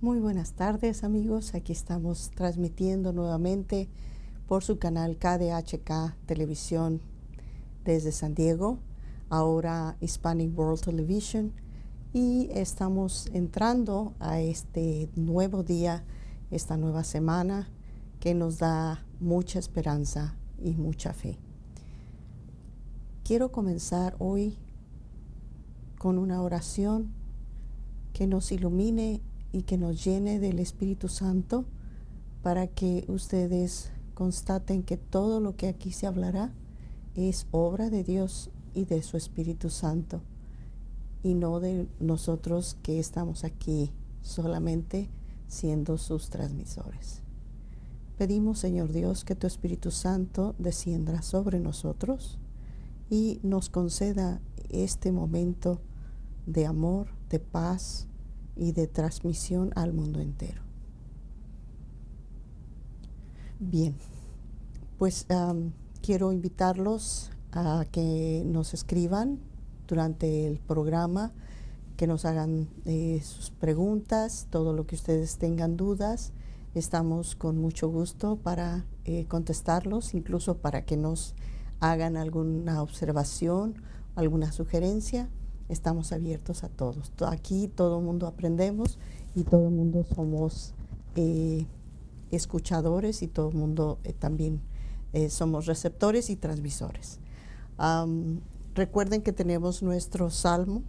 Muy buenas tardes, amigos. Aquí estamos transmitiendo nuevamente por su canal KDHK Televisión desde San Diego, ahora Hispanic World Television, y estamos entrando a este nuevo día, esta nueva semana que nos da mucha esperanza y mucha fe. Quiero comenzar hoy con una oración que nos ilumine y que nos llene del Espíritu Santo para que ustedes constaten que todo lo que aquí se hablará es obra de Dios y de su Espíritu Santo y no de nosotros que estamos aquí solamente siendo sus transmisores. Pedimos, Señor Dios, que tu Espíritu Santo descienda sobre nosotros y nos conceda este momento de amor, de paz y de transmisión al mundo entero. Bien, pues quiero invitarlos a que nos escriban durante el programa, que nos hagan sus preguntas, todo lo que ustedes tengan dudas. Estamos con mucho gusto para contestarlos, incluso para que nos hagan alguna observación, alguna sugerencia. Estamos abiertos a todos. Aquí todo el mundo aprendemos y todo el mundo somos escuchadores y todo el mundo también somos receptores y transmisores. Recuerden que tenemos nuestros salmos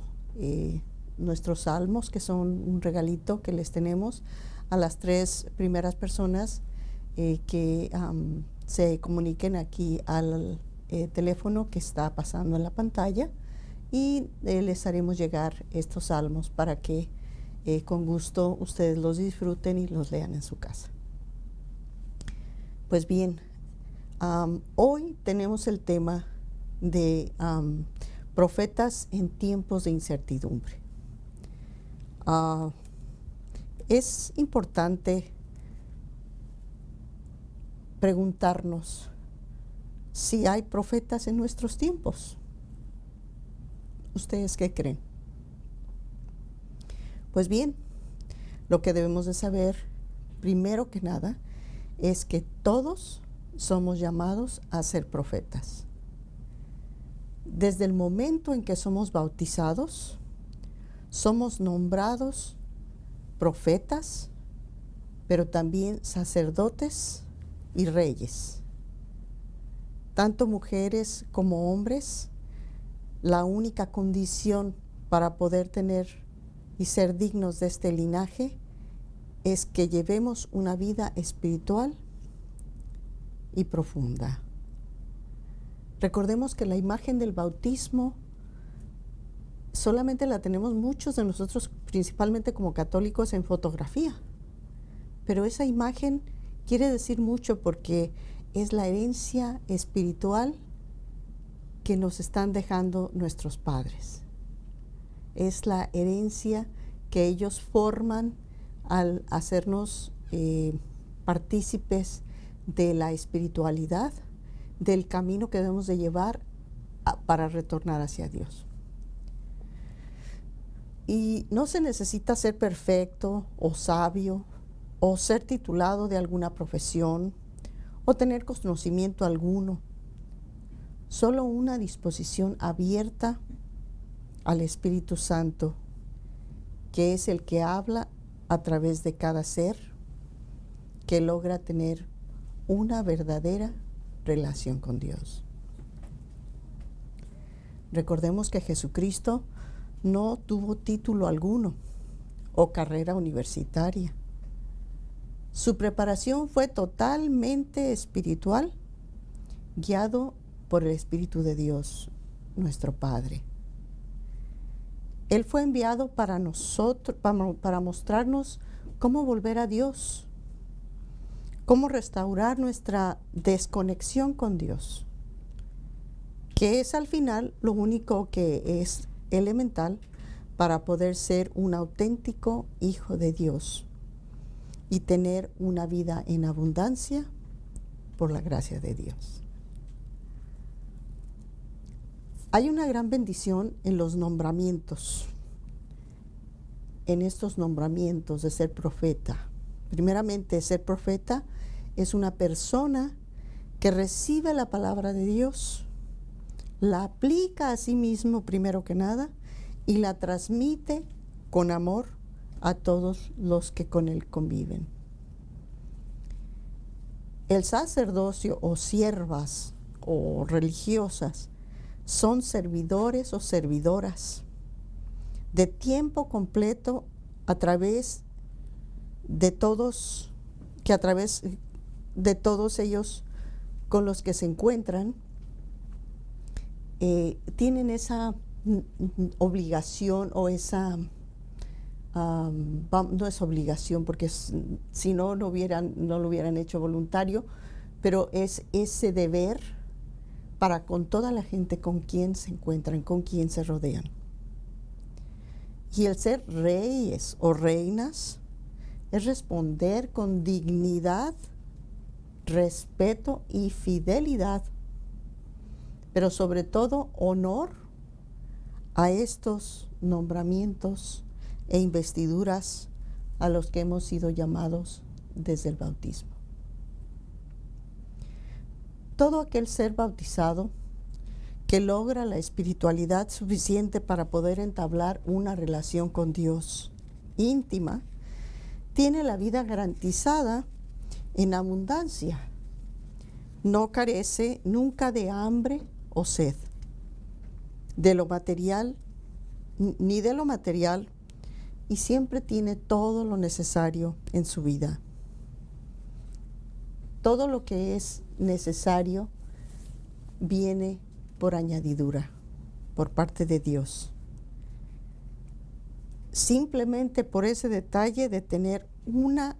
que son un regalito que les tenemos a las 3 primeras personas que se comuniquen aquí al teléfono que está pasando en la pantalla, y les haremos llegar estos salmos para que con gusto ustedes los disfruten y los lean en su casa. Pues bien, hoy tenemos el tema de profetas en tiempos de incertidumbre. Es importante preguntarnos si hay profetas en nuestros tiempos. ¿Ustedes qué creen? Pues bien, lo que debemos de saber, primero que nada, es que todos somos llamados a ser profetas. Desde el momento en que somos bautizados, somos nombrados profetas, pero también sacerdotes y reyes. Tanto mujeres como hombres, la única condición para poder tener y ser dignos de este linaje es que llevemos una vida espiritual y profunda. Recordemos que la imagen del bautismo solamente la tenemos muchos de nosotros, principalmente como católicos, en fotografía. Pero esa imagen quiere decir mucho porque es la herencia espiritual que nos están dejando nuestros padres. Es la herencia que ellos forman al hacernos partícipes de la espiritualidad, del camino que debemos de llevar para retornar hacia Dios. Y no se necesita ser perfecto o sabio o ser titulado de alguna profesión o tener conocimiento alguno. Solo una disposición abierta al Espíritu Santo, que es el que habla a través de cada ser, que logra tener una verdadera relación con Dios. Recordemos que Jesucristo no tuvo título alguno o carrera universitaria. Su preparación fue totalmente espiritual, guiado por el Espíritu de Dios, nuestro Padre. Él fue enviado para nosotros, para mostrarnos cómo volver a Dios, cómo restaurar nuestra desconexión con Dios, que es al final lo único que es elemental para poder ser un auténtico hijo de Dios y tener una vida en abundancia por la gracia de Dios. Hay una gran bendición en los nombramientos, en estos nombramientos de ser profeta. Primeramente, ser profeta es una persona que recibe la palabra de Dios, la aplica a sí mismo primero que nada y la transmite con amor a todos los que con él conviven. El sacerdocio o siervas o religiosas son servidores o servidoras de tiempo completo a través de todos ellos con los que se encuentran, tienen esa obligación o esa, no es obligación porque si no lo hubieran hecho voluntario, pero es ese deber para con toda la gente con quien se encuentran, con quien se rodean. Y el ser reyes o reinas es responder con dignidad, respeto y fidelidad, pero sobre todo honor a estos nombramientos e investiduras a los que hemos sido llamados desde el bautismo. Todo aquel ser bautizado que logra la espiritualidad suficiente para poder entablar una relación con Dios íntima, tiene la vida garantizada en abundancia. No carece nunca de hambre o sed, de lo material, ni de lo material, y siempre tiene todo lo necesario en su vida. Todo lo que es necesario viene por añadidura, por parte de Dios. Simplemente por ese detalle de tener una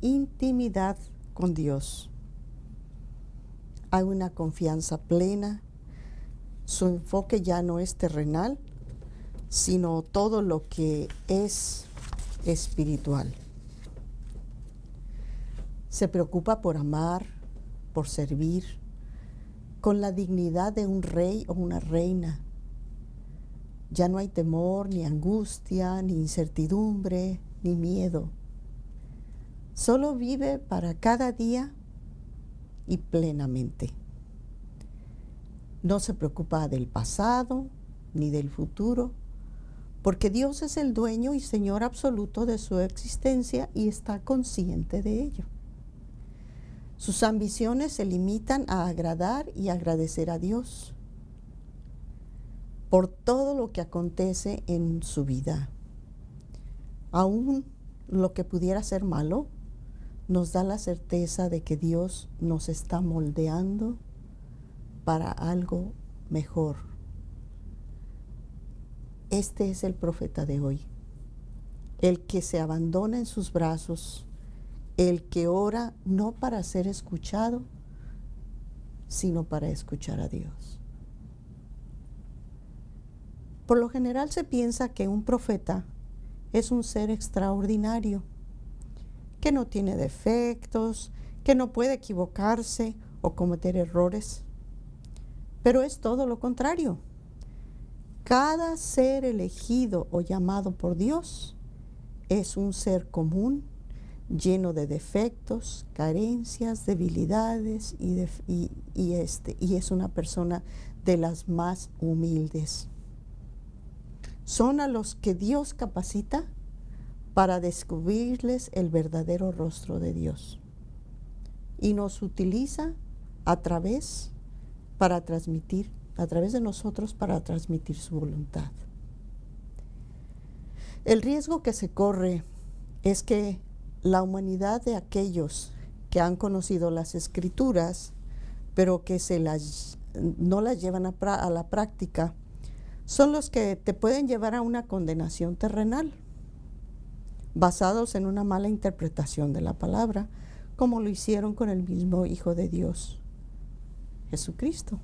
intimidad con Dios. Hay una confianza plena. Su enfoque ya no es terrenal, sino todo lo que es espiritual. Se preocupa por amar, por servir, con la dignidad de un rey o una reina. Ya no hay temor, ni angustia, ni incertidumbre, ni miedo. Solo vive para cada día y plenamente. No se preocupa del pasado ni del futuro, porque Dios es el dueño y Señor absoluto de su existencia y está consciente de ello. Sus ambiciones se limitan a agradar y agradecer a Dios por todo lo que acontece en su vida. Aún lo que pudiera ser malo, nos da la certeza de que Dios nos está moldeando para algo mejor. Este es el profeta de hoy, el que se abandona en sus brazos, el que ora no para ser escuchado, sino para escuchar a Dios. Por lo general se piensa que un profeta es un ser extraordinario, que no tiene defectos, que no puede equivocarse o cometer errores. Pero es todo lo contrario. Cada ser elegido o llamado por Dios es un ser común, lleno de defectos, carencias, debilidades y es una persona de las más humildes. Son a los que Dios capacita para descubrirles el verdadero rostro de Dios y nos utiliza a través de nosotros para transmitir su voluntad. El riesgo que se corre es que la humanidad de aquellos que han conocido las Escrituras, pero que no las llevan a la práctica, son los que te pueden llevar a una condenación terrenal, basados en una mala interpretación de la palabra, como lo hicieron con el mismo Hijo de Dios, Jesucristo.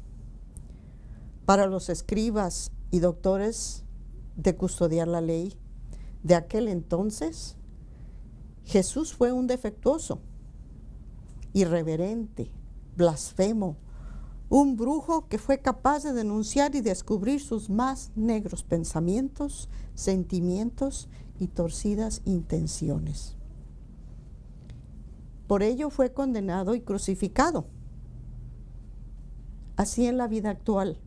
Para los escribas y doctores de custodiar la ley de aquel entonces, Jesús fue un defectuoso, irreverente, blasfemo, un brujo que fue capaz de denunciar y descubrir sus más negros pensamientos, sentimientos y torcidas intenciones. Por ello fue condenado y crucificado. Así en la vida actual,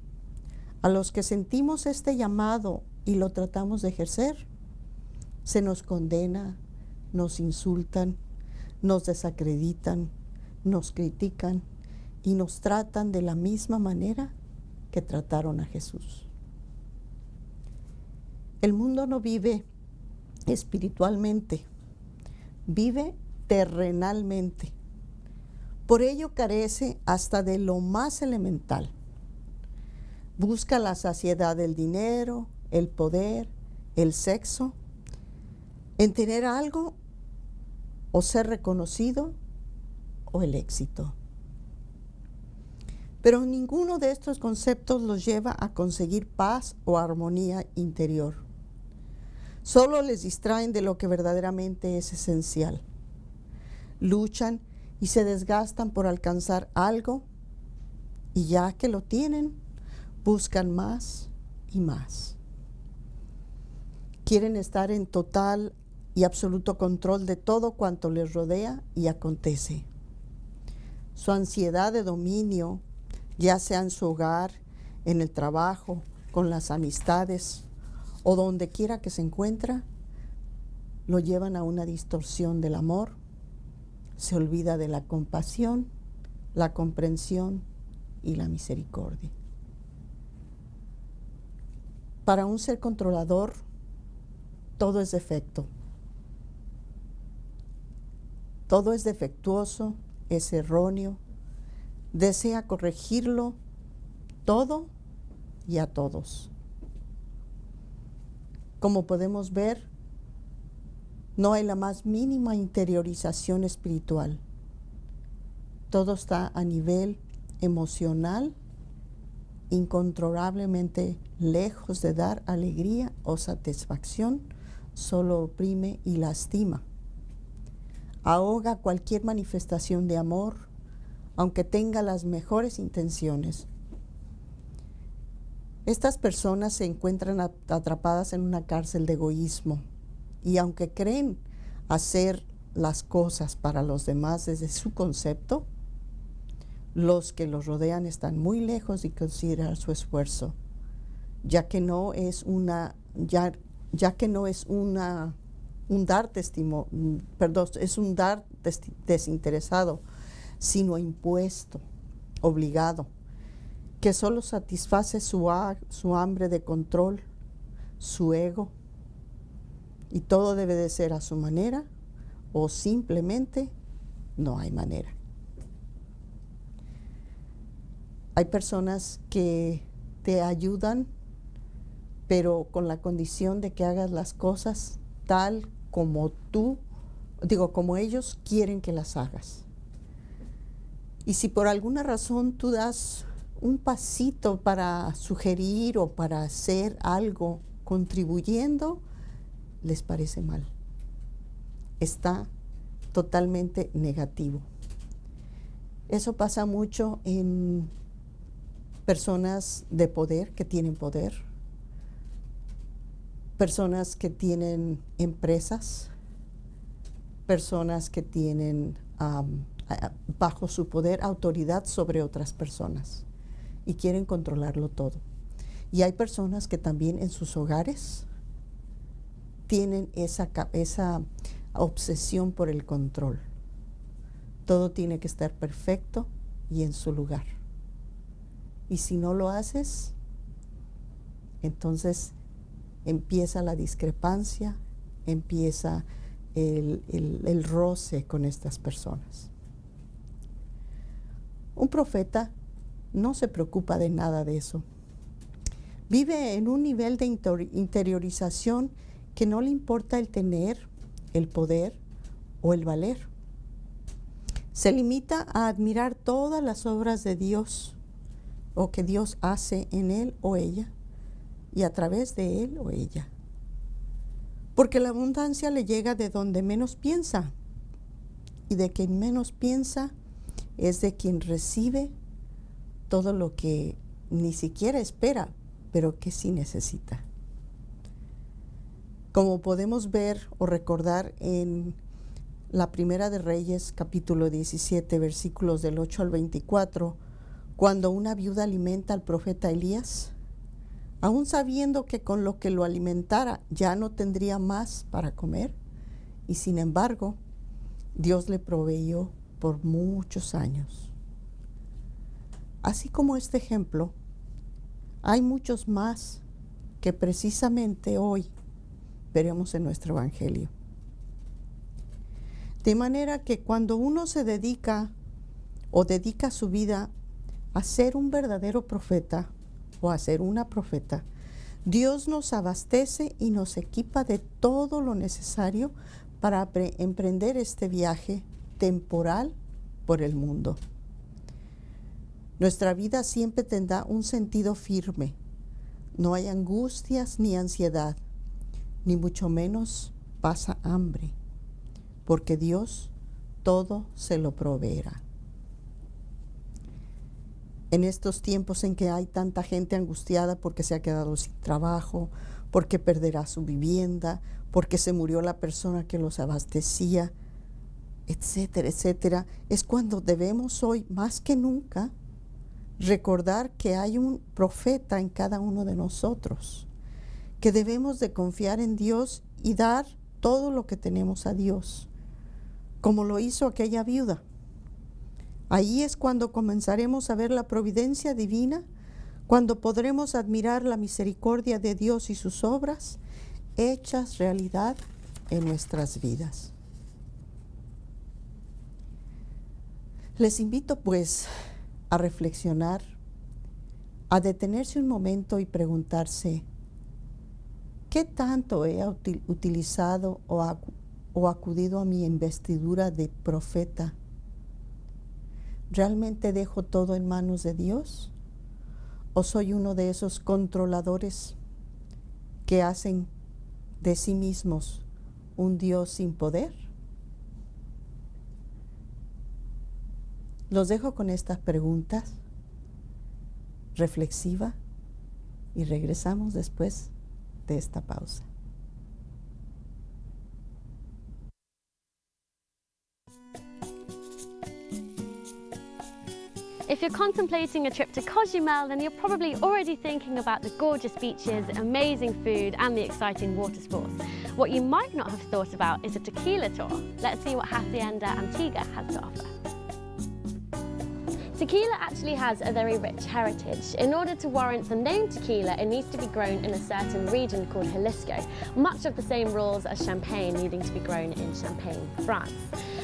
a los que sentimos este llamado y lo tratamos de ejercer, se nos condena, nos insultan, nos desacreditan, nos critican y nos tratan de la misma manera que trataron a Jesús. El mundo no vive espiritualmente, vive terrenalmente. Por ello carece hasta de lo más elemental. Busca la saciedad del dinero, el poder, el sexo, en tener algo o ser reconocido o el éxito. Pero ninguno de estos conceptos los lleva a conseguir paz o armonía interior. Solo les distraen de lo que verdaderamente es esencial. Luchan y se desgastan por alcanzar algo y ya que lo tienen, buscan más y más. Quieren estar en total y absoluto control de todo cuanto les rodea y acontece. Su ansiedad de dominio, ya sea en su hogar, en el trabajo, con las amistades o donde quiera que se encuentra, lo llevan a una distorsión del amor. Se olvida de la compasión, la comprensión y la misericordia. Para un ser controlador, todo es defecto. Todo es defectuoso, es erróneo, desea corregirlo todo y a todos. Como podemos ver, no hay la más mínima interiorización espiritual. Todo está a nivel emocional, incontrolablemente lejos de dar alegría o satisfacción, solo oprime y lastima. Ahoga cualquier manifestación de amor, aunque tenga las mejores intenciones. Estas personas se encuentran atrapadas en una cárcel de egoísmo y aunque creen hacer las cosas para los demás desde su concepto, los que los rodean están muy lejos de considerar su esfuerzo, ya que no es un dar desinteresado, sino impuesto, obligado, que solo satisface su hambre de control, su ego, y todo debe de ser a su manera o simplemente no hay manera. Hay personas que te ayudan, pero con la condición de que hagas las cosas tal como como ellos quieren que las hagas. Y si por alguna razón tú das un pasito para sugerir o para hacer algo contribuyendo, les parece mal. Está totalmente negativo. Eso pasa mucho en personas de poder, que tienen poder, personas que tienen empresas, personas que tienen bajo su poder autoridad sobre otras personas y quieren controlarlo todo. Y hay personas que también en sus hogares tienen esa obsesión por el control. Todo tiene que estar perfecto y en su lugar. Y si no lo haces, entonces empieza la discrepancia, empieza el roce con estas personas. Un profeta no se preocupa de nada de eso. Vive en un nivel de interiorización que no le importa el tener, el poder o el valer. Se limita a admirar todas las obras de Dios o que Dios hace en él o ella y a través de él o ella. Porque la abundancia le llega de donde menos piensa, y de quien menos piensa es de quien recibe todo lo que ni siquiera espera, pero que sí necesita. Como podemos ver o recordar en la Primera de Reyes, capítulo 17, versículos del 8 al 24, cuando una viuda alimenta al profeta Elías, aún sabiendo que con lo que lo alimentara ya no tendría más para comer, y sin embargo, Dios le proveyó por muchos años. Así como este ejemplo, hay muchos más que precisamente hoy veremos en nuestro Evangelio. De manera que cuando uno se dedica o dedica su vida a ser un verdadero profeta o a ser una profeta, Dios nos abastece y nos equipa de todo lo necesario para emprender este viaje temporal por el mundo. Nuestra vida siempre tendrá un sentido firme. No hay angustias ni ansiedad, ni mucho menos pasa hambre, porque Dios todo se lo proveerá. En estos tiempos en que hay tanta gente angustiada porque se ha quedado sin trabajo, porque perderá su vivienda, porque se murió la persona que los abastecía, etcétera, etcétera, es cuando debemos hoy más que nunca recordar que hay un profeta en cada uno de nosotros, que debemos de confiar en Dios y dar todo lo que tenemos a Dios, como lo hizo aquella viuda. Ahí es cuando comenzaremos a ver la providencia divina, cuando podremos admirar la misericordia de Dios y sus obras hechas realidad en nuestras vidas. Les invito pues a reflexionar, a detenerse un momento y preguntarse, ¿qué tanto he utilizado o acudido a mi investidura de profeta? ¿Realmente dejo todo en manos de Dios? ¿O soy uno de esos controladores que hacen de sí mismos un Dios sin poder? Los dejo con estas preguntas reflexiva y regresamos después de esta pausa. If you're contemplating a trip to Cozumel, then you're probably already thinking about the gorgeous beaches, amazing food, and the exciting water sports. What you might not have thought about is a tequila tour. Let's see what Hacienda Antigua has to offer. Tequila actually has a very rich heritage. In order to warrant the name tequila, it needs to be grown in a certain region called Jalisco, much of the same rules as champagne needing to be grown in Champagne, France.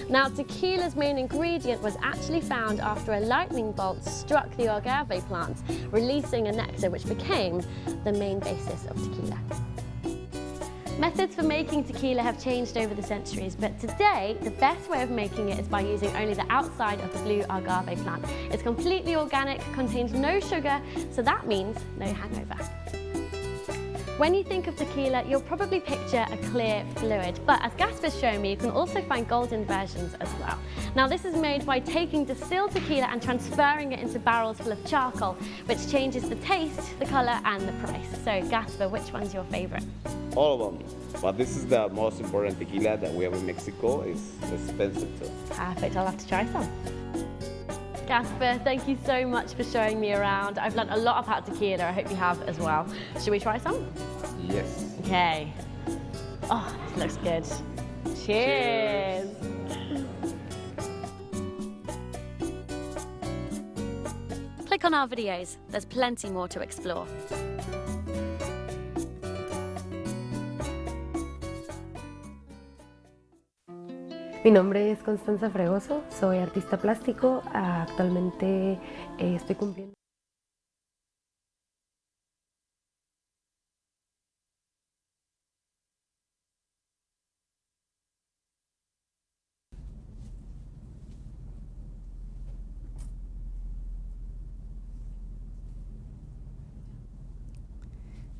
Now, tequila's main ingredient was actually found after a lightning bolt struck the agave plant, releasing a nectar which became the main basis of tequila. Methods for making tequila have changed over the centuries, but today the best way of making it is by using only the outside of the blue agave plant. It's completely organic, contains no sugar, so that means no hangover. When you think of tequila, you'll probably picture a clear fluid, but as Gasper's shown me, you can also find golden versions as well. Now, this is made by taking distilled tequila and transferring it into barrels full of charcoal, which changes the taste, the color, and the price. So, Gasper, which one's your favorite? All of them, but this is the most important tequila that we have in Mexico. It's expensive too. Perfect, I'll have to try some. Gasper, thank you so much for showing me around. I've learned a lot about tequila, I hope you have as well. Should we try some? Yes. Okay. Oh, this looks good. Cheers. Click on our videos, there's plenty more to explore. Mi nombre es Constanza Fregoso, soy artista plástico, actualmente estoy cumpliendo.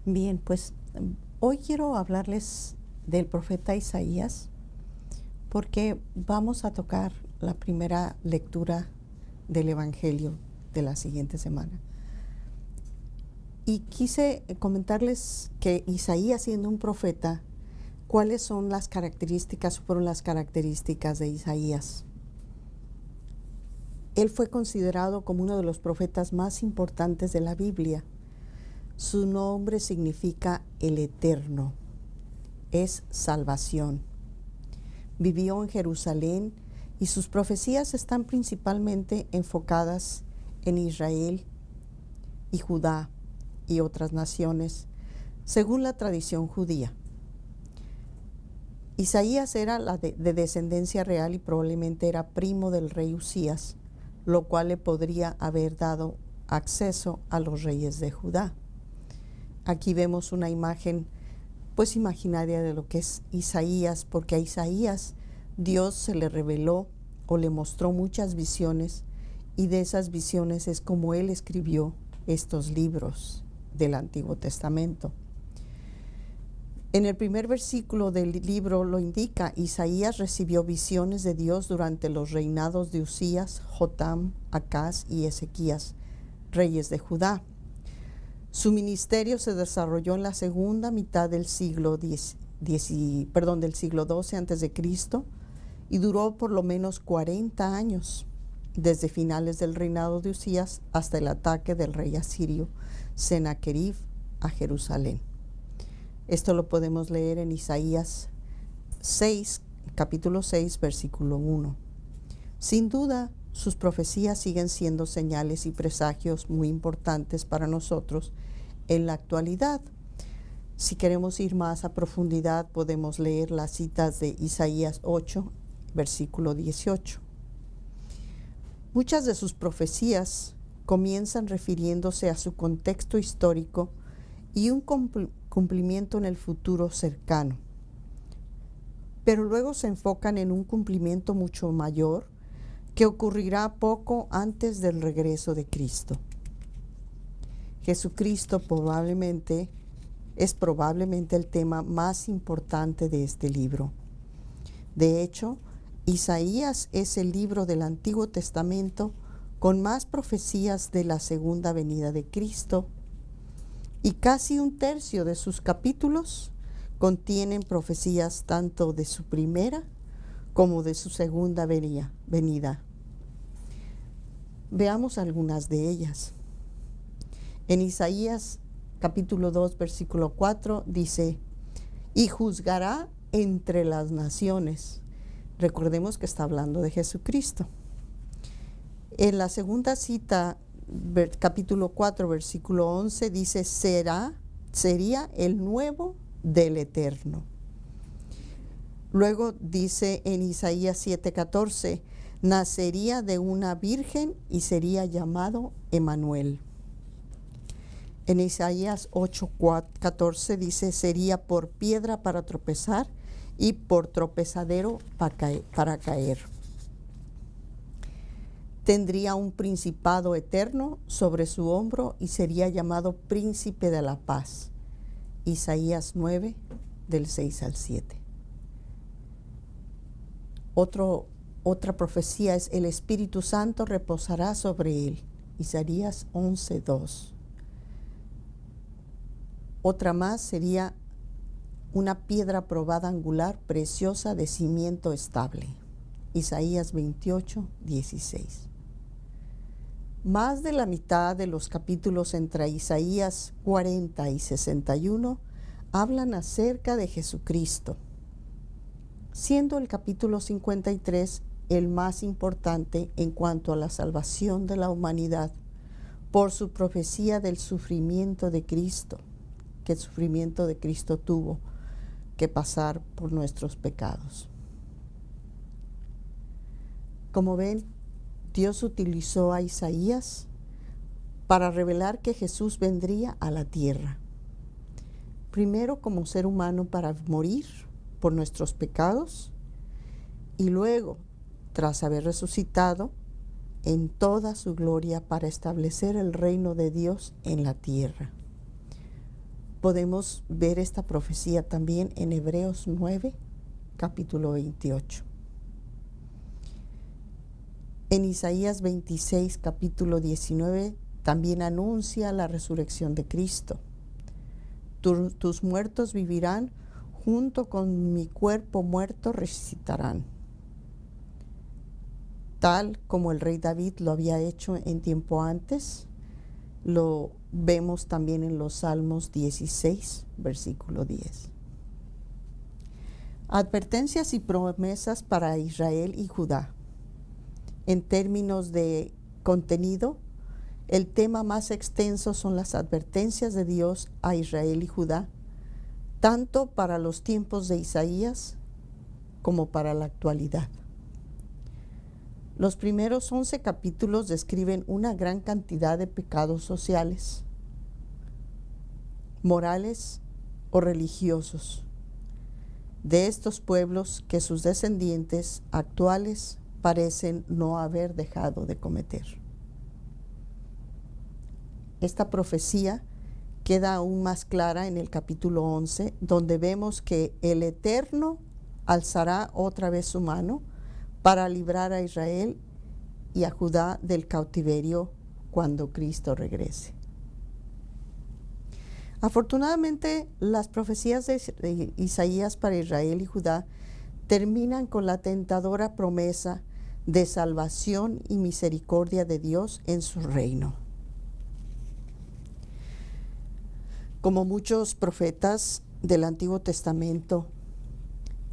Bien, pues hoy quiero hablarles del profeta Isaías porque vamos a tocar la primera lectura del Evangelio de la siguiente semana. Y quise comentarles que Isaías, siendo un profeta, ¿cuáles son las características, fueron las características de Isaías? Él fue considerado como uno de los profetas más importantes de la Biblia. Su nombre significa el Eterno, es salvación. Vivió en Jerusalén y sus profecías están principalmente enfocadas en Israel y Judá y otras naciones, según la tradición judía. Isaías era de descendencia real y probablemente era primo del rey Usías, lo cual le podría haber dado acceso a los reyes de Judá. Aquí vemos una imagen pues imaginaria de lo que es Isaías, porque a Isaías Dios se le reveló o le mostró muchas visiones, y de esas visiones es como él escribió estos libros del Antiguo Testamento. En el primer versículo del libro lo indica: Isaías recibió visiones de Dios durante los reinados de Usías, Jotam, Acaz y Ezequías, reyes de Judá. Su ministerio se desarrolló en la segunda mitad del siglo XII a.C. y duró por lo menos 40 años, desde finales del reinado de Usías hasta el ataque del rey asirio Sennacherib a Jerusalén. Esto lo podemos leer en Isaías 6, capítulo 6, versículo 1. Sin duda, sus profecías siguen siendo señales y presagios muy importantes para nosotros en la actualidad. Si queremos ir más a profundidad, podemos leer las citas de Isaías 8, versículo 18. Muchas de sus profecías comienzan refiriéndose a su contexto histórico y un cumplimiento en el futuro cercano, pero luego se enfocan en un cumplimiento mucho mayor que ocurrirá poco antes del regreso de Cristo. Jesucristo es probablemente el tema más importante de este libro. De hecho, Isaías es el libro del Antiguo Testamento con más profecías de la segunda venida de Cristo, y casi un tercio de sus capítulos contienen profecías tanto de su primera como de su segunda venida. Veamos algunas de ellas. En Isaías capítulo 2, versículo 4 dice: y juzgará entre las naciones. Recordemos que está hablando de Jesucristo. En la segunda cita, capítulo 4, versículo 11, dice: sería el nuevo del Eterno. Luego dice en Isaías 7:14: nacería de una virgen y sería llamado Emanuel. En Isaías 8:14 dice: sería por piedra para tropezar y por tropezadero para caer. Tendría un principado eterno sobre su hombro y sería llamado príncipe de la paz. Isaías 9, del 6 al 7. Otra profecía es: el Espíritu Santo reposará sobre él. Isaías 11:2. Otra más sería una piedra probada angular, preciosa, de cimiento estable. Isaías 28:16. Más de la mitad de los capítulos entre Isaías 40 y 61 hablan acerca de Jesucristo, siendo el capítulo 53 el más importante en cuanto a la salvación de la humanidad por su profecía del sufrimiento de Cristo, que el sufrimiento de Cristo tuvo que pasar por nuestros pecados. Como ven, Dios utilizó a Isaías para revelar que Jesús vendría a la tierra, primero como ser humano para morir por nuestros pecados, y luego, tras haber resucitado, en toda su gloria para establecer el reino de Dios en la tierra. Podemos ver esta profecía también en Hebreos 9, capítulo 28. En Isaías 26, capítulo 19, también anuncia la resurrección de Cristo. Tus muertos vivirán, junto con mi cuerpo muerto resucitarán. Tal como el rey David lo había hecho en tiempo antes, lo vemos también en los Salmos 16, versículo 10. Advertencias y promesas para Israel y Judá. En términos de contenido, el tema más extenso son las advertencias de Dios a Israel y Judá, tanto para los tiempos de Isaías como para la actualidad. Los primeros 11 capítulos describen una gran cantidad de pecados sociales, morales o religiosos de estos pueblos que sus descendientes actuales parecen no haber dejado de cometer. Esta profecía queda aún más clara en el capítulo 11, donde vemos que el Eterno alzará otra vez su mano para librar a Israel y a Judá del cautiverio cuando Cristo regrese. Afortunadamente, las profecías de Isaías para Israel y Judá terminan con la tentadora promesa de salvación y misericordia de Dios en su reino. Como muchos profetas del Antiguo Testamento,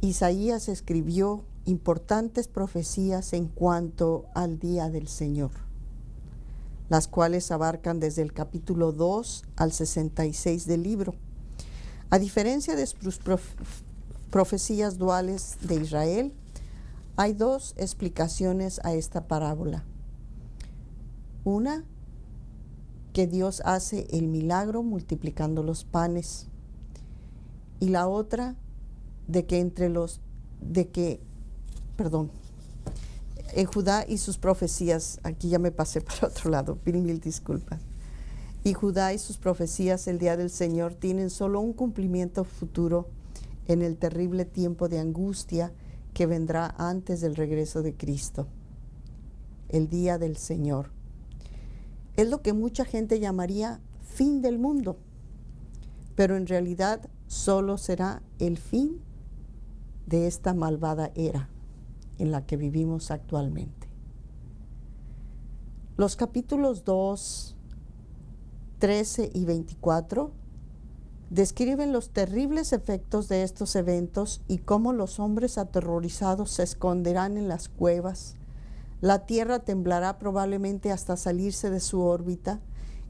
Isaías escribió importantes profecías en cuanto al día del Señor, las cuales abarcan desde el capítulo 2 al 66 del libro. A diferencia de sus profecías duales de Israel, hay dos explicaciones a esta parábola. Una, que Dios hace el milagro multiplicando los panes, y la otra, en Judá y sus profecías, aquí ya me pasé para otro lado, mil disculpas. Y Judá y sus profecías, el día del Señor, tienen solo un cumplimiento futuro en el terrible tiempo de angustia que vendrá antes del regreso de Cristo. El día del Señor es lo que mucha gente llamaría fin del mundo, pero en realidad solo será el fin de esta malvada era en la que vivimos actualmente. Los capítulos 2, 13 y 24 describen los terribles efectos de estos eventos y cómo los hombres aterrorizados se esconderán en las cuevas. La tierra temblará probablemente hasta salirse de su órbita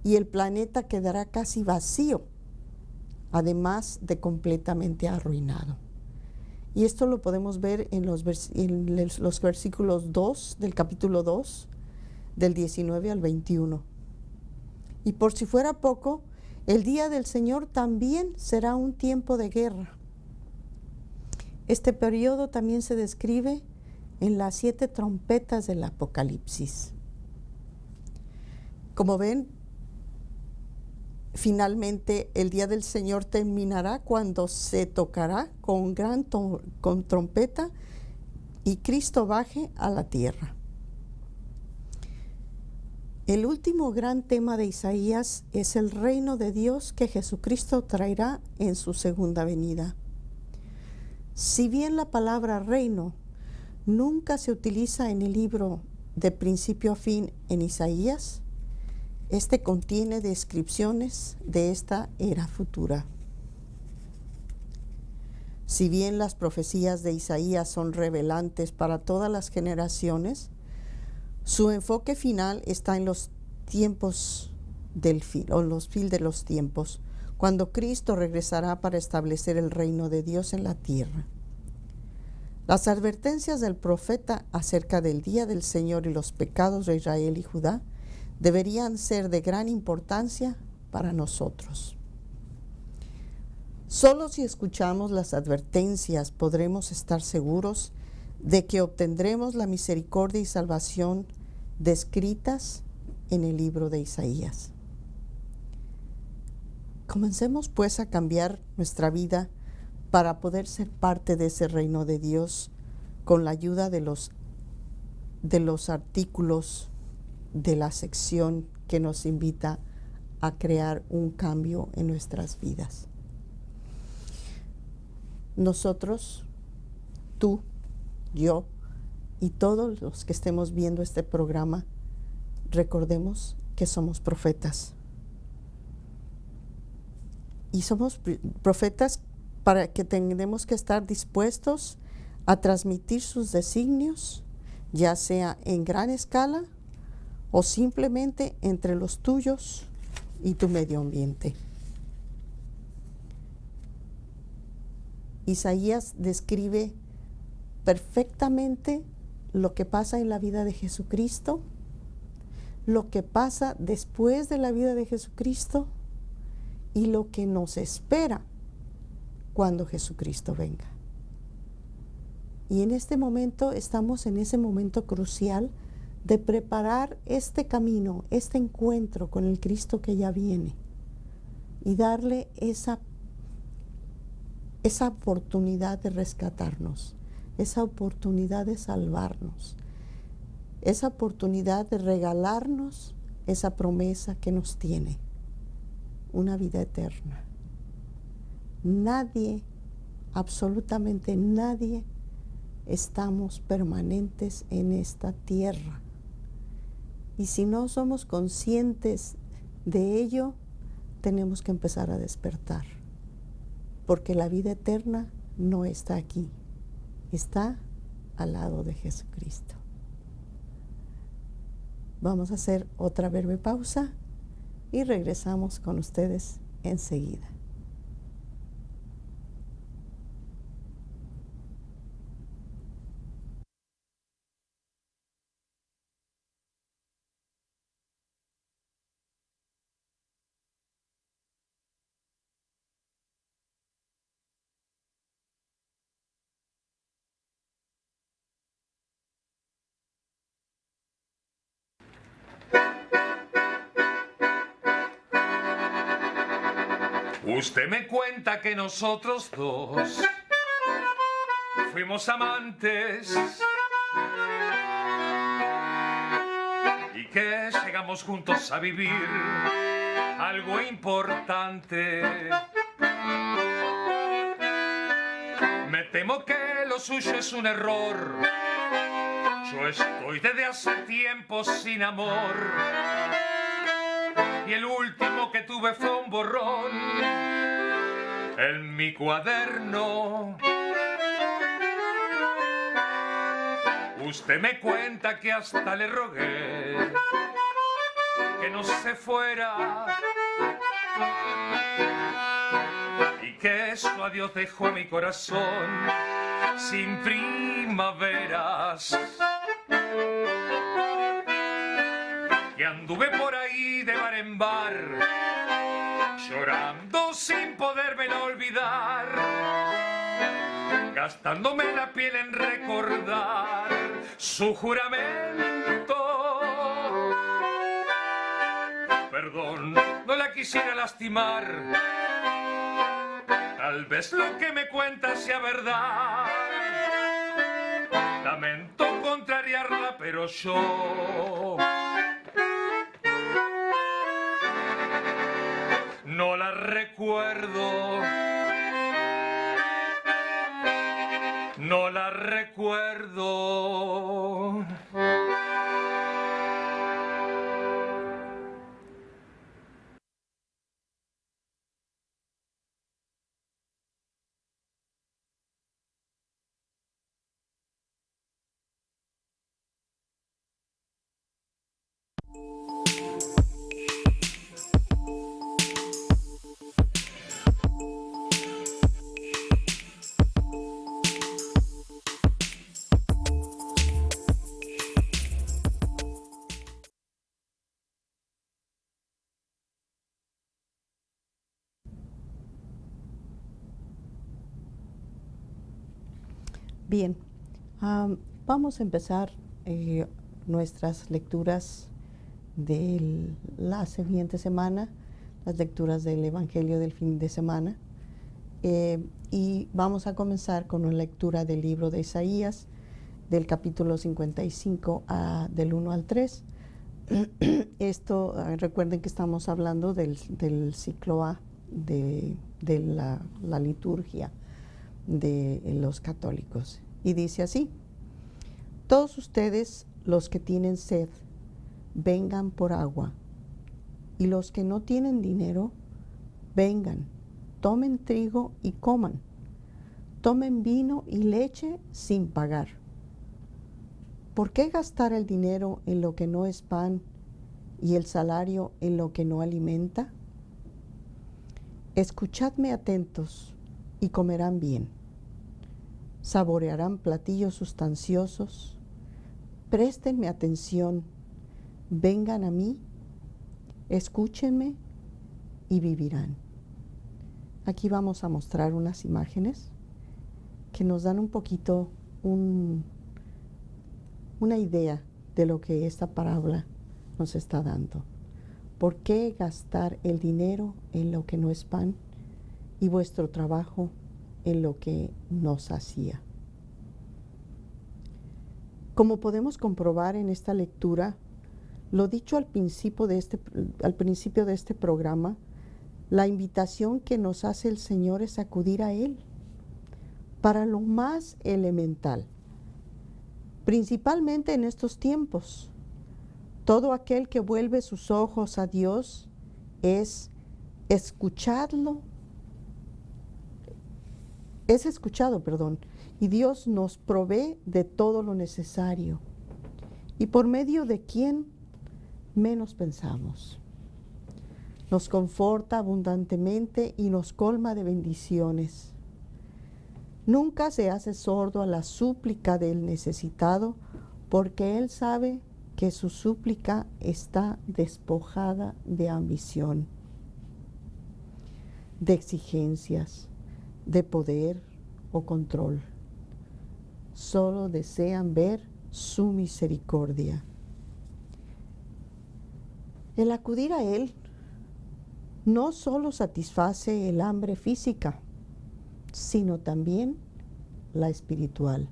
y el planeta quedará casi vacío, además de completamente arruinado. Y esto lo podemos ver en los versículos 2 del capítulo 2, del 19 al 21. Y por si fuera poco, el día del Señor también será un tiempo de guerra. Este periodo también se describe en las 7 trompetas del Apocalipsis. Como ven, finalmente el día del Señor terminará cuando se tocará con trompeta y Cristo baje a la tierra. El último gran tema de Isaías es el reino de Dios que Jesucristo traerá en su segunda venida. Si bien la palabra reino nunca se utiliza en el libro de principio a fin en Isaías, este contiene descripciones de esta era futura. Si bien las profecías de Isaías son revelantes para todas las generaciones, su enfoque final está en los tiempos del fin, o los fin de los tiempos, cuando Cristo regresará para establecer el reino de Dios en la tierra. Las advertencias del profeta acerca del día del Señor y los pecados de Israel y Judá deberían ser de gran importancia para nosotros. Solo si escuchamos las advertencias podremos estar seguros de que obtendremos la misericordia y salvación descritas en el libro de Isaías. comencemos pues a cambiar nuestra vida para poder ser parte de ese reino de Dios con la ayuda de los artículos de la sección que nos invita a crear un cambio en nuestras vidas. Nosotros, tú, yo y todos los que estemos viendo este programa, recordemos que somos profetas. Y somos profetas para que tengamos que estar dispuestos a transmitir sus designios, ya sea en gran escala o simplemente entre los tuyos y tu medio ambiente. Isaías describe perfectamente lo que pasa en la vida de Jesucristo, lo que pasa después de la vida de Jesucristo y lo que nos espera cuando Jesucristo venga. Y en este momento estamos en ese momento crucial de preparar este camino, este encuentro con el Cristo que ya viene y darle esa oportunidad de rescatarnos, esa oportunidad de salvarnos, esa oportunidad de regalarnos esa promesa que nos tiene, una vida eterna. Nadie, absolutamente nadie, estamos permanentes en esta tierra. Y si no somos conscientes de ello, tenemos que empezar a despertar, porque la vida eterna no está aquí, está al lado de Jesucristo. Vamos a hacer otra breve pausa y regresamos con ustedes enseguida. Usted me cuenta que nosotros dos fuimos amantes y que llegamos juntos a vivir algo importante. Me temo que lo suyo es un error. Yo estoy desde hace tiempo sin amor. Y el último que tuve fue un borrón en mi cuaderno. Usted me cuenta que hasta le rogué que no se fuera y que su adiós dejó a mi corazón sin primaveras. Y anduve por ahí de bar en bar, llorando sin podérmelo olvidar, gastándome la piel en recordar su juramento. Perdón, no la quisiera lastimar, tal vez lo que me cuenta sea verdad. Lamento contrariarla, pero yo no la recuerdo, no la recuerdo. Bien, vamos a empezar nuestras lecturas de la siguiente semana. las lecturas del Evangelio del fin de semana. Y vamos a comenzar con una lectura del libro de Isaías, del capítulo 55 del 1 al 3. Esto, recuerden que estamos hablando del ciclo A de la liturgia de los católicos. Y dice así: todos ustedes, los que tienen sed, vengan por agua, y los que no tienen dinero, vengan, tomen trigo y coman, tomen vino y leche sin pagar. ¿Por qué gastar el dinero en lo que no es pan y el salario en lo que no alimenta? Escuchadme atentos y comerán bien. Saborearán platillos sustanciosos. Préstenme atención, vengan a mí, escúchenme y vivirán. Aquí vamos a mostrar unas imágenes que nos dan un poquito una idea de lo que esta parábola nos está dando. ¿Por qué gastar el dinero en lo que no es pan y vuestro trabajo en lo que no sacía? Como podemos comprobar en esta lectura, lo dicho al principio de este programa, la invitación que nos hace el Señor es acudir a Él para lo más elemental, principalmente en estos tiempos. Todo aquel que vuelve sus ojos a Dios es escuchado, y Dios nos provee de todo lo necesario. ¿Y por medio de quién? Menos pensamos. Nos conforta abundantemente y nos colma de bendiciones. Nunca se hace sordo a la súplica del necesitado, porque Él sabe que su súplica está despojada de ambición, de exigencias, de poder o control. Solo desean ver su misericordia. El acudir a Él no solo satisface el hambre física, sino también la espiritual,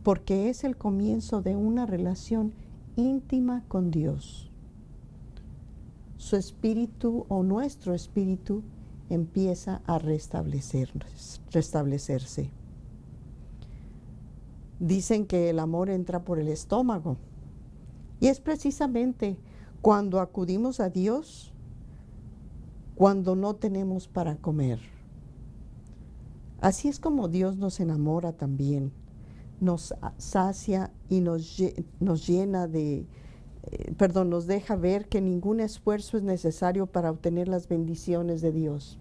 porque es el comienzo de una relación íntima con Dios. Su espíritu o nuestro espíritu empieza a restablecerse. Dicen que el amor entra por el estómago, y es precisamente cuando acudimos a Dios cuando no tenemos para comer. Así es como Dios nos enamora también, nos sacia y nos deja ver que ningún esfuerzo es necesario para obtener las bendiciones de Dios.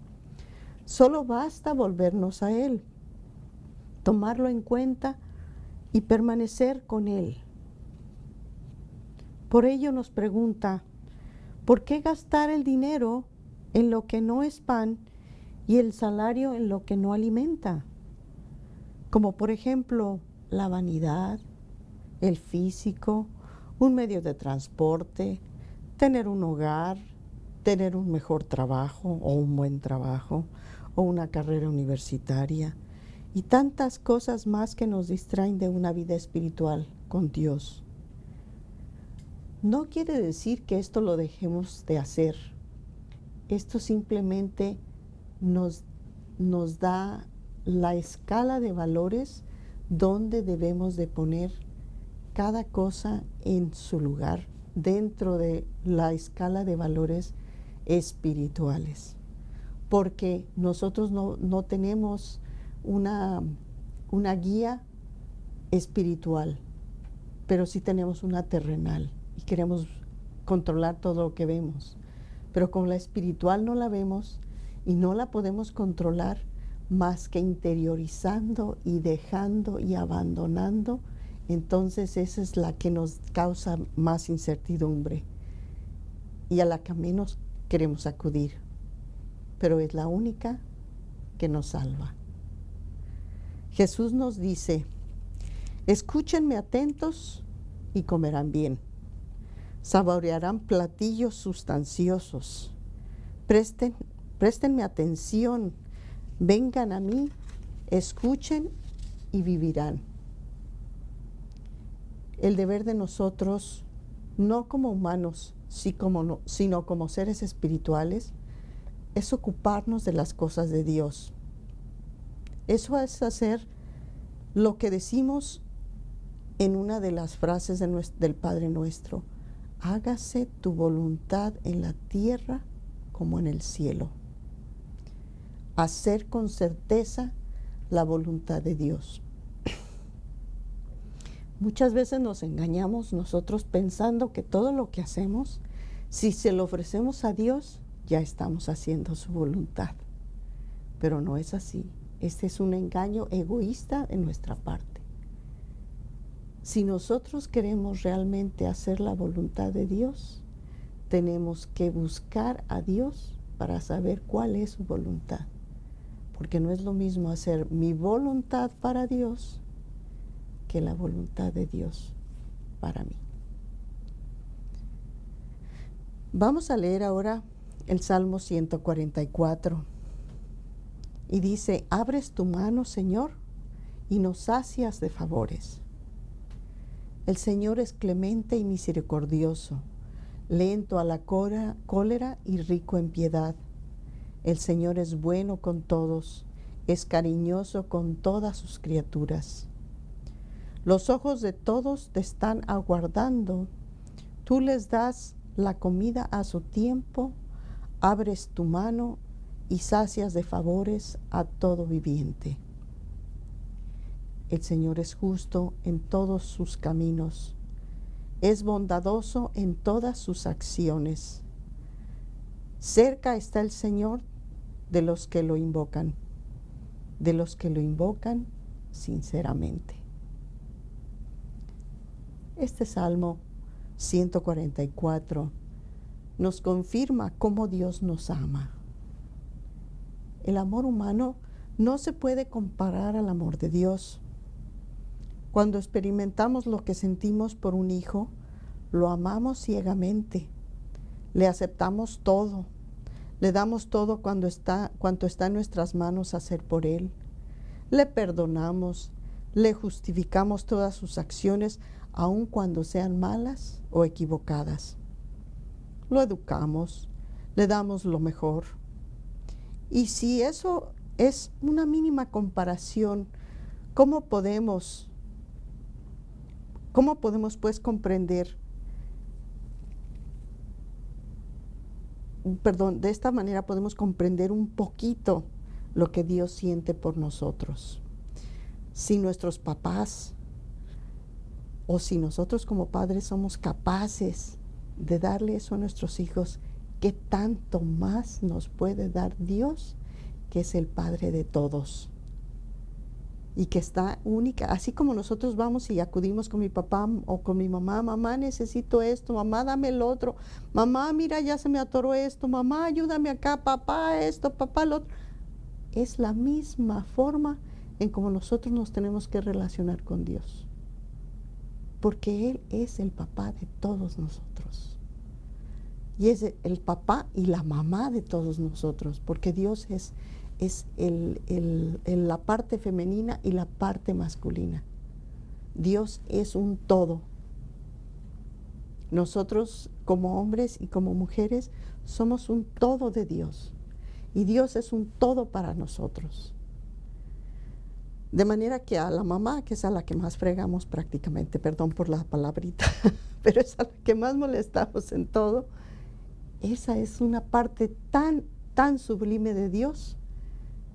Solo basta volvernos a Él, tomarlo en cuenta y permanecer con Él. Por ello nos pregunta: ¿por qué gastar el dinero en lo que no es pan y el salario en lo que no alimenta? Como por ejemplo la vanidad, el físico, un medio de transporte, tener un hogar, tener un mejor trabajo o un buen trabajo o una carrera universitaria y tantas cosas más que nos distraen de una vida espiritual con Dios. No quiere decir que esto lo dejemos de hacer. Esto simplemente nos da la escala de valores donde debemos de poner cada cosa en su lugar dentro de la escala de valores espirituales, porque nosotros no tenemos una guía espiritual, pero sí tenemos una terrenal y queremos controlar todo lo que vemos, pero con la espiritual no la vemos y no la podemos controlar más que interiorizando y dejando y abandonando. Entonces esa es la que nos causa más incertidumbre y a la que menos queremos acudir, pero es la única que nos salva. Jesús nos dice: escúchenme atentos y comerán bien, saborearán platillos sustanciosos, Préstenme atención, vengan a mí, escuchen y vivirán. El deber de nosotros, no como humanos, sino como seres espirituales, es ocuparnos de las cosas de Dios. Eso es hacer lo que decimos en una de las frases del Padre Nuestro: hágase tu voluntad en la tierra como en el cielo. Hacer con certeza la voluntad de Dios. Muchas veces nos engañamos nosotros pensando que todo lo que hacemos, si se lo ofrecemos a Dios, ya estamos haciendo su voluntad. Pero no es así. Este es un engaño egoísta de nuestra parte. Si nosotros queremos realmente hacer la voluntad de Dios, tenemos que buscar a Dios para saber cuál es su voluntad. Porque no es lo mismo hacer mi voluntad para Dios que la voluntad de Dios para mí. Vamos a leer ahora el Salmo 144. Y dice: abres tu mano, Señor, y nos sacias de favores. El Señor es clemente y misericordioso, lento a la cólera y rico en piedad. El Señor es bueno con todos, es cariñoso con todas sus criaturas. Los ojos de todos te están aguardando. Tú les das la comida a su tiempo, abres tu mano y sacias de favores a todo viviente. El Señor es justo en todos sus caminos, es bondadoso en todas sus acciones. Cerca está el Señor de los que lo invocan sinceramente. Este Salmo 144 nos confirma cómo Dios nos ama. El amor humano no se puede comparar al amor de Dios. Cuando experimentamos lo que sentimos por un hijo, lo amamos ciegamente, le aceptamos todo, le damos todo cuanto está en nuestras manos hacer por él, le perdonamos, le justificamos todas sus acciones, aun cuando sean malas o equivocadas. Lo educamos, le damos lo mejor. Y si eso es una mínima comparación, ¿cómo podemos pues comprender? De esta manera podemos comprender un poquito lo que Dios siente por nosotros. Si nuestros papás o si nosotros como padres somos capaces de darle eso a nuestros hijos, ¿qué tanto más nos puede dar Dios, que es el Padre de todos? Y que está única, así como nosotros vamos y acudimos con mi papá o con mi mamá: mamá, necesito esto, mamá, dame el otro, mamá, mira, ya se me atoró esto, mamá, ayúdame acá, papá, esto, papá, lo otro. Es la misma forma en como nosotros nos tenemos que relacionar con Dios, porque Él es el papá de todos nosotros. Y es el papá y la mamá de todos nosotros, porque Dios es la parte femenina y la parte masculina. Dios es un todo. Nosotros como hombres y como mujeres somos un todo de Dios. Y Dios es un todo para nosotros. De manera que a la mamá, que es a la que más fregamos prácticamente, perdón por la palabrita, pero es a la que más molestamos en todo, esa es una parte tan sublime de Dios,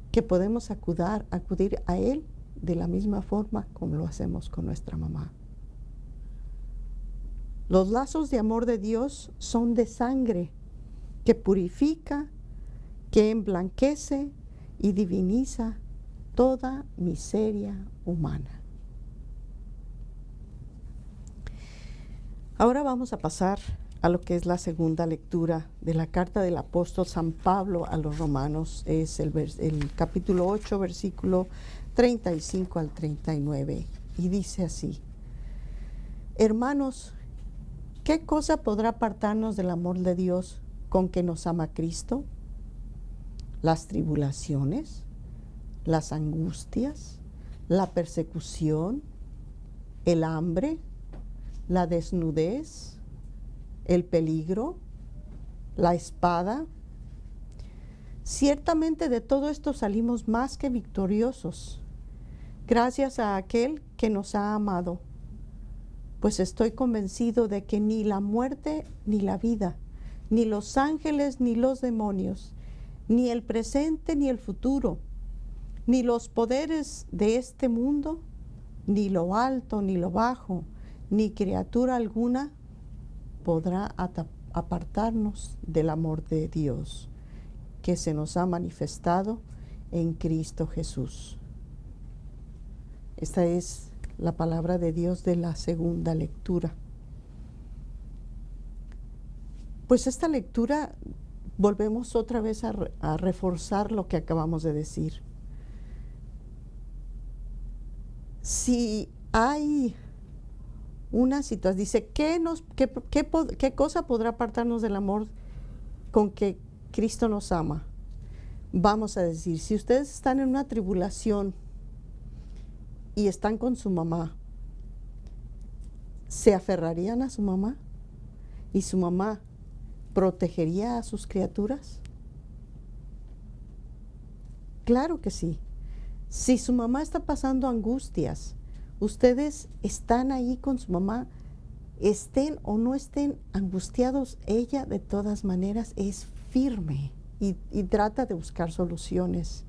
que podemos acudir a Él de la misma forma como lo hacemos con nuestra mamá. Los lazos de amor de Dios son de sangre, que purifica, que emblanquece y diviniza toda miseria humana. Ahora vamos a pasar a lo que es la segunda lectura de la carta del apóstol San Pablo a los romanos. Es el capítulo 8, versículo 35 al 39. Y dice así: hermanos, ¿qué cosa podrá apartarnos del amor de Dios con que nos ama Cristo? las tribulaciones, las angustias, la persecución, el hambre, la desnudez, el peligro, la espada. Ciertamente de todo esto salimos más que victoriosos, gracias a aquel que nos ha amado, pues estoy convencido de que ni la muerte ni la vida, ni los ángeles ni los demonios, ni el presente ni el futuro, ni los poderes de este mundo, ni lo alto ni lo bajo, ni criatura alguna podrá apartarnos del amor de Dios que se nos ha manifestado en Cristo Jesús. Esta es la palabra de Dios de la segunda lectura. Pues esta lectura volvemos otra vez a reforzar lo que acabamos de decir. Si hay una situación, dice, ¿qué cosa podrá apartarnos del amor con que Cristo nos ama? Vamos a decir, si ustedes están en una tribulación y están con su mamá, ¿se aferrarían a su mamá? ¿Y su mamá protegería a sus criaturas? Claro que sí. Si su mamá está pasando angustias, ustedes están ahí con su mamá, estén o no estén angustiados, ella de todas maneras es firme y trata de buscar soluciones.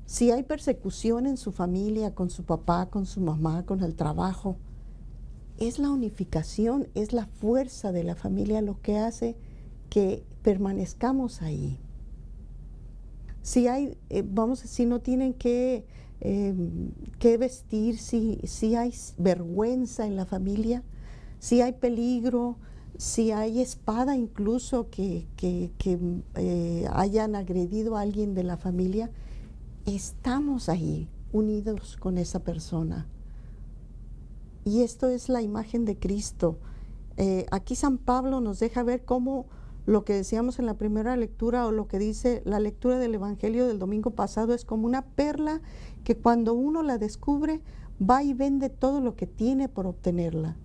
Si hay persecución en su familia, con su papá, con su mamá, con el trabajo, es la unificación, es la fuerza de la familia lo que hace que permanezcamos ahí. Si hay, si no tienen que vestir, si hay vergüenza en la familia, si hay peligro, si hay espada incluso que hayan agredido a alguien de la familia, estamos ahí unidos con esa persona. Y esto es la imagen de Cristo. Aquí San Pablo nos deja ver cómo lo que decíamos en la primera lectura o lo que dice la lectura del Evangelio del domingo pasado es como una perla que cuando uno la descubre va y vende todo lo que tiene por obtenerla.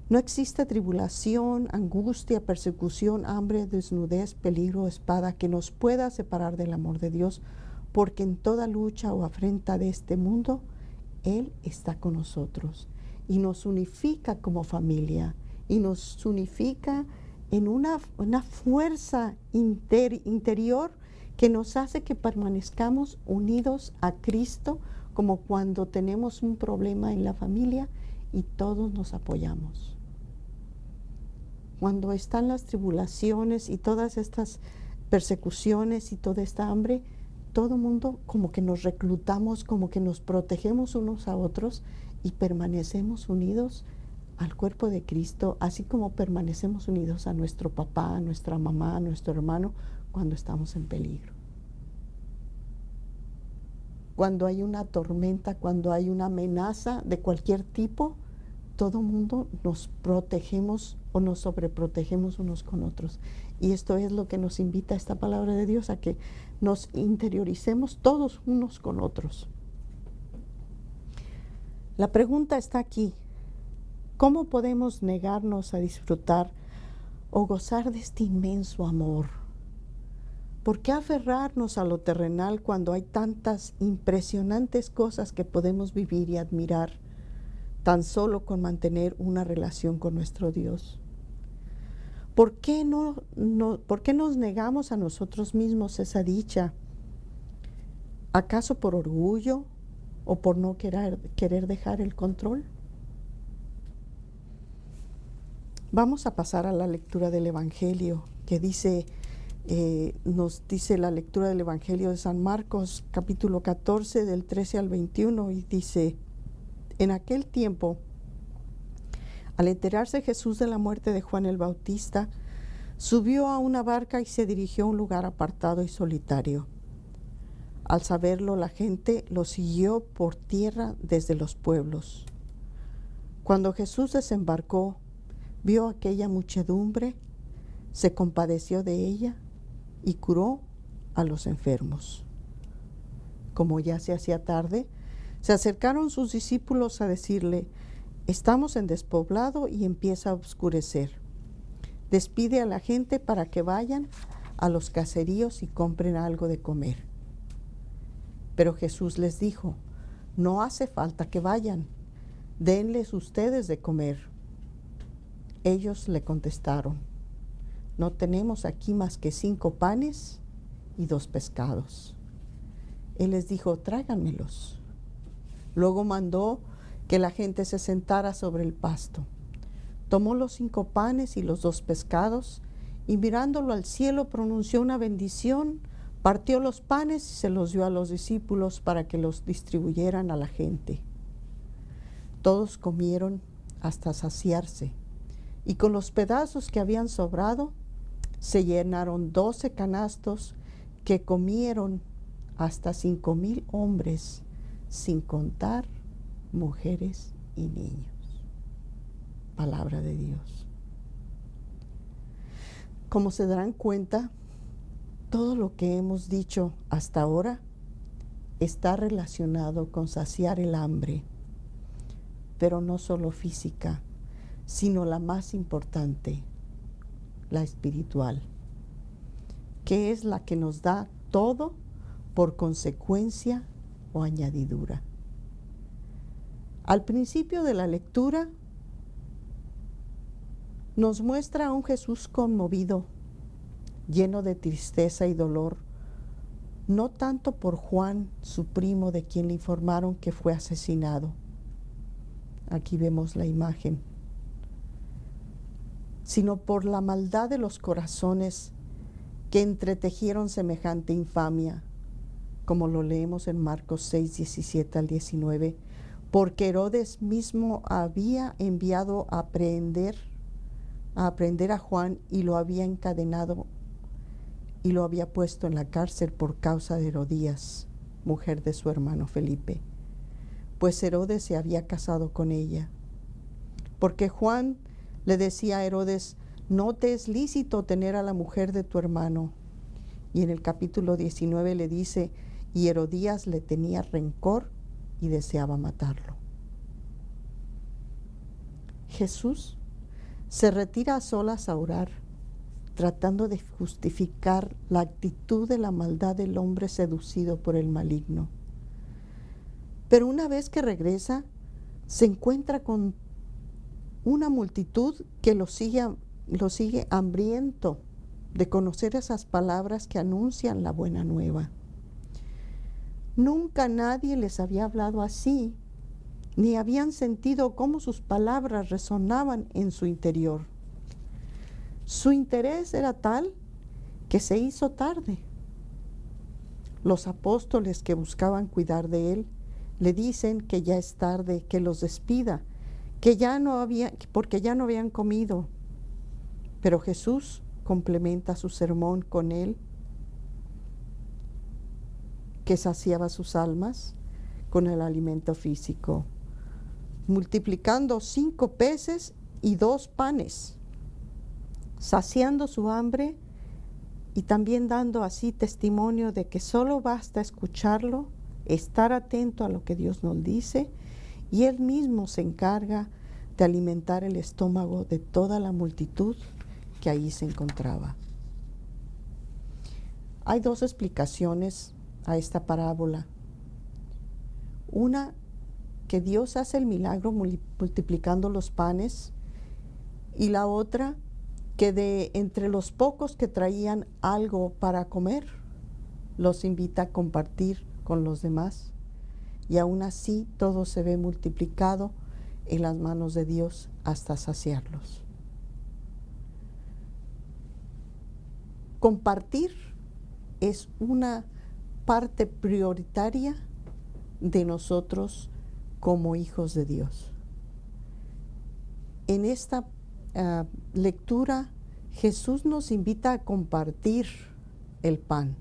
No existe tribulación, angustia, persecución, hambre, desnudez, peligro, espada que nos pueda separar del amor de Dios, porque en toda lucha o afrenta de este mundo, Él está con nosotros y nos unifica como familia y nos unifica en una fuerza interior que nos hace que permanezcamos unidos a Cristo, como cuando tenemos un problema en la familia y todos nos apoyamos. Cuando están las tribulaciones y todas estas persecuciones y toda esta hambre, todo mundo como que nos reclutamos, como que nos protegemos unos a otros y permanecemos unidos al cuerpo de Cristo, así como permanecemos unidos a nuestro papá, a nuestra mamá, a nuestro hermano cuando estamos en peligro. Cuando hay una tormenta, cuando hay una amenaza de cualquier tipo, todo mundo nos protegemos o nos sobreprotegemos unos con otros. Y esto es lo que nos invita esta palabra de Dios, a que nos interioricemos todos unos con otros. La pregunta está aquí. ¿Cómo podemos negarnos a disfrutar o gozar de este inmenso amor? ¿Por qué aferrarnos a lo terrenal cuando hay tantas impresionantes cosas que podemos vivir y admirar tan solo con mantener una relación con nuestro Dios? ¿Por qué nos negamos a nosotros mismos esa dicha? ¿Acaso por orgullo o por no querer dejar el control? Vamos a pasar a la lectura del Evangelio, que nos dice la lectura del Evangelio de San Marcos, capítulo 14, del 13 al 21, y dice: en aquel tiempo, al enterarse Jesús de la muerte de Juan el Bautista, subió a una barca y se dirigió a un lugar apartado y solitario. Al saberlo, la gente lo siguió por tierra desde los pueblos. Cuando Jesús desembarcó, vio aquella muchedumbre, se compadeció de ella y curó a los enfermos. Como ya se hacía tarde, se acercaron sus discípulos a decirle: estamos en despoblado y empieza a oscurecer. Despide a la gente para que vayan a los caseríos y compren algo de comer. Pero Jesús les dijo: no hace falta que vayan, denles ustedes de comer. Ellos le contestaron: no tenemos aquí más que 5 panes y 2 pescados. Él les dijo: tráiganmelos. Luego mandó que la gente se sentara sobre el pasto. Tomó los 5 panes y los 2 pescados y mirándolo al cielo pronunció una bendición, partió los panes y se los dio a los discípulos para que los distribuyeran a la gente. Todos comieron hasta saciarse y con los pedazos que habían sobrado se llenaron 12 canastos que comieron hasta 5,000 hombres, sin contar mujeres y niños. Palabra de Dios. Como se darán cuenta, todo lo que hemos dicho hasta ahora está relacionado con saciar el hambre, pero no solo física, sino la más importante, la espiritual, que es la que nos da todo por consecuencia o añadidura. Al principio de la lectura nos muestra a un Jesús conmovido, lleno de tristeza y dolor, no tanto por Juan, su primo, de quien le informaron que fue asesinado. Aquí vemos la imagen. Sino por la maldad de los corazones que entretejieron semejante infamia, como lo leemos en Marcos 6, 17 al 19, porque Herodes mismo había enviado a prender a Juan y lo había encadenado y lo había puesto en la cárcel por causa de Herodías, mujer de su hermano Felipe, pues Herodes se había casado con ella. Porque Juan le decía a Herodes: no te es lícito tener a la mujer de tu hermano. Y en el capítulo 19 le dice: y Herodías le tenía rencor y deseaba matarlo. Jesús se retira a solas a orar, tratando de justificar la actitud de la maldad del hombre seducido por el maligno. Pero una vez que regresa, se encuentra con una multitud que lo sigue hambriento de conocer esas palabras que anuncian la buena nueva. Nunca nadie les había hablado así, ni habían sentido cómo sus palabras resonaban en su interior. Su interés era tal que se hizo tarde. Los apóstoles que buscaban cuidar de él le dicen que ya es tarde, que los despida, porque ya no habían comido. Pero Jesús complementa su sermón con él, que saciaba sus almas con el alimento físico, multiplicando 5 peces y 2 panes, saciando su hambre y también dando así testimonio de que solo basta escucharlo, estar atento a lo que Dios nos dice, y Él mismo se encarga de alimentar el estómago de toda la multitud que ahí se encontraba. Hay 2 explicaciones a esta parábola. Una, que Dios hace el milagro multiplicando los panes, y la otra, que de entre los pocos que traían algo para comer, los invita a compartir con los demás, y aún así todo se ve multiplicado en las manos de Dios hasta saciarlos. Compartir es una parte prioritaria de nosotros como hijos de Dios. En esta lectura, Jesús nos invita a compartir el pan.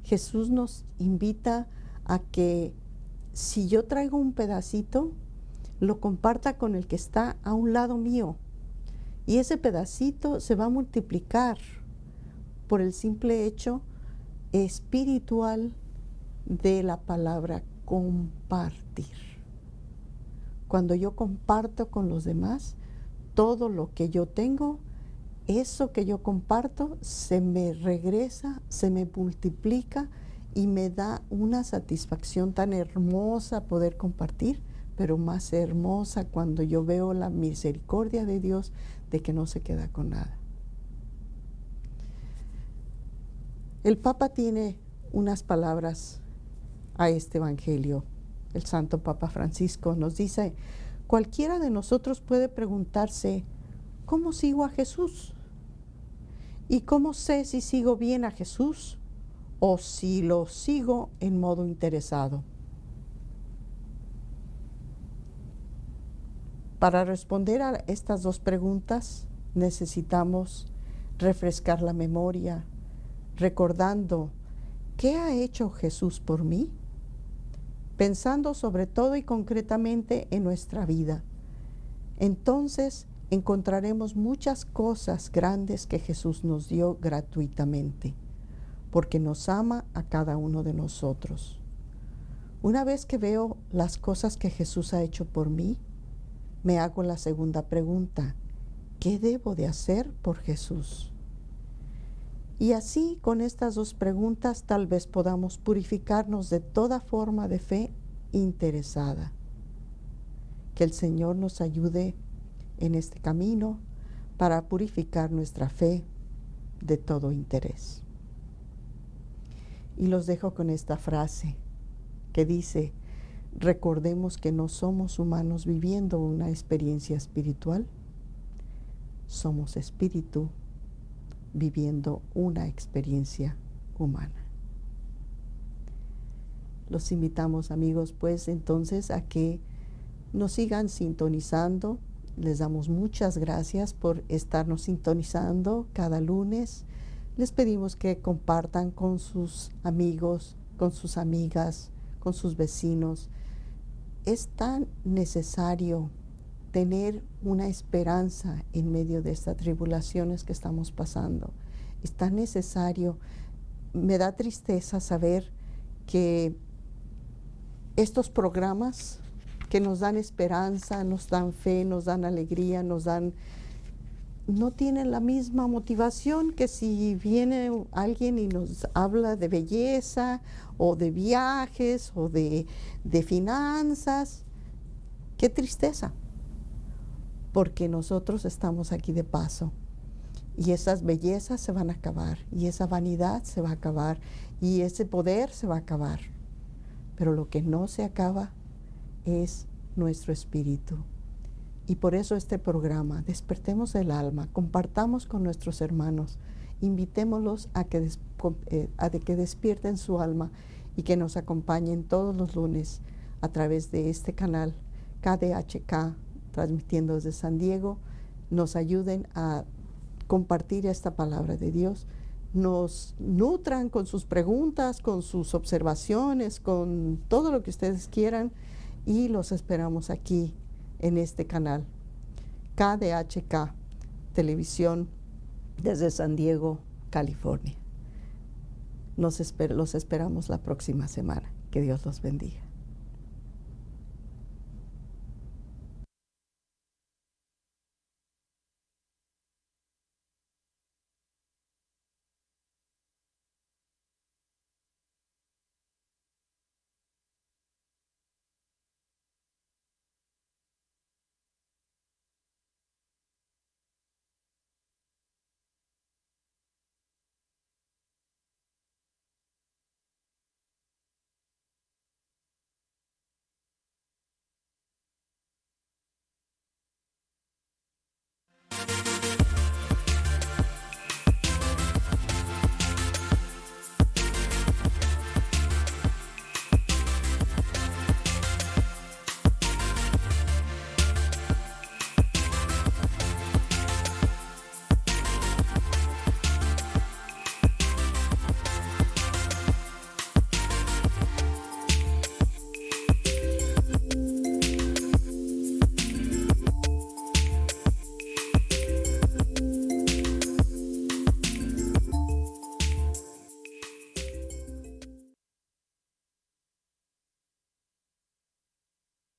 Jesús nos invita a que si yo traigo un pedacito, lo comparta con el que está a un lado mío. Y ese pedacito se va a multiplicar por el simple hecho espiritual de la palabra compartir. Cuando yo comparto con los demás, todo lo que yo tengo, eso que yo comparto, se me regresa, se me multiplica y me da una satisfacción tan hermosa poder compartir, pero más hermosa cuando yo veo la misericordia de Dios de que no se queda con nada. El Papa tiene unas palabras a este Evangelio. El Santo Papa Francisco nos dice, cualquiera de nosotros puede preguntarse, ¿cómo sigo a Jesús? ¿Y cómo sé si sigo bien a Jesús o si lo sigo en modo interesado? Para responder a estas dos preguntas necesitamos refrescar la memoria, recordando ¿qué ha hecho Jesús por mí? Pensando sobre todo y concretamente en nuestra vida. Entonces encontraremos muchas cosas grandes que Jesús nos dio gratuitamente, porque nos ama a cada uno de nosotros. Una vez que veo las cosas que Jesús ha hecho por mí, me hago la segunda pregunta, ¿qué debo de hacer por Jesús? Y así, con estas dos preguntas, tal vez podamos purificarnos de toda forma de fe interesada. Que el Señor nos ayude en este camino para purificar nuestra fe de todo interés. Y los dejo con esta frase que dice, recordemos que no somos humanos viviendo una experiencia espiritual, somos espíritu viviendo una experiencia humana. Los invitamos, amigos, pues entonces a que nos sigan sintonizando. Les damos muchas gracias por estarnos sintonizando cada lunes. Les pedimos que compartan con sus amigos, con sus amigas, con sus vecinos. Es tan necesario tener una esperanza en medio de estas tribulaciones que estamos pasando. Es tan necesario. Me da tristeza saber que estos programas que nos dan esperanza, nos dan fe, nos dan alegría, no tienen la misma motivación que si viene alguien y nos habla de belleza o de viajes o de finanzas. ¡Qué tristeza! Porque nosotros estamos aquí de paso y esas bellezas se van a acabar y esa vanidad se va a acabar y ese poder se va a acabar. Pero lo que no se acaba es nuestro espíritu. Y por eso este programa, despertemos el alma, compartamos con nuestros hermanos, invitémoslos a que despierten su alma y que nos acompañen todos los lunes a través de este canal KDHK, transmitiendo desde San Diego, nos ayuden a compartir esta palabra de Dios, nos nutran con sus preguntas, con sus observaciones, con todo lo que ustedes quieran y los esperamos aquí en este canal KDHK Televisión desde San Diego, California. Los esperamos la próxima semana. Que Dios los bendiga.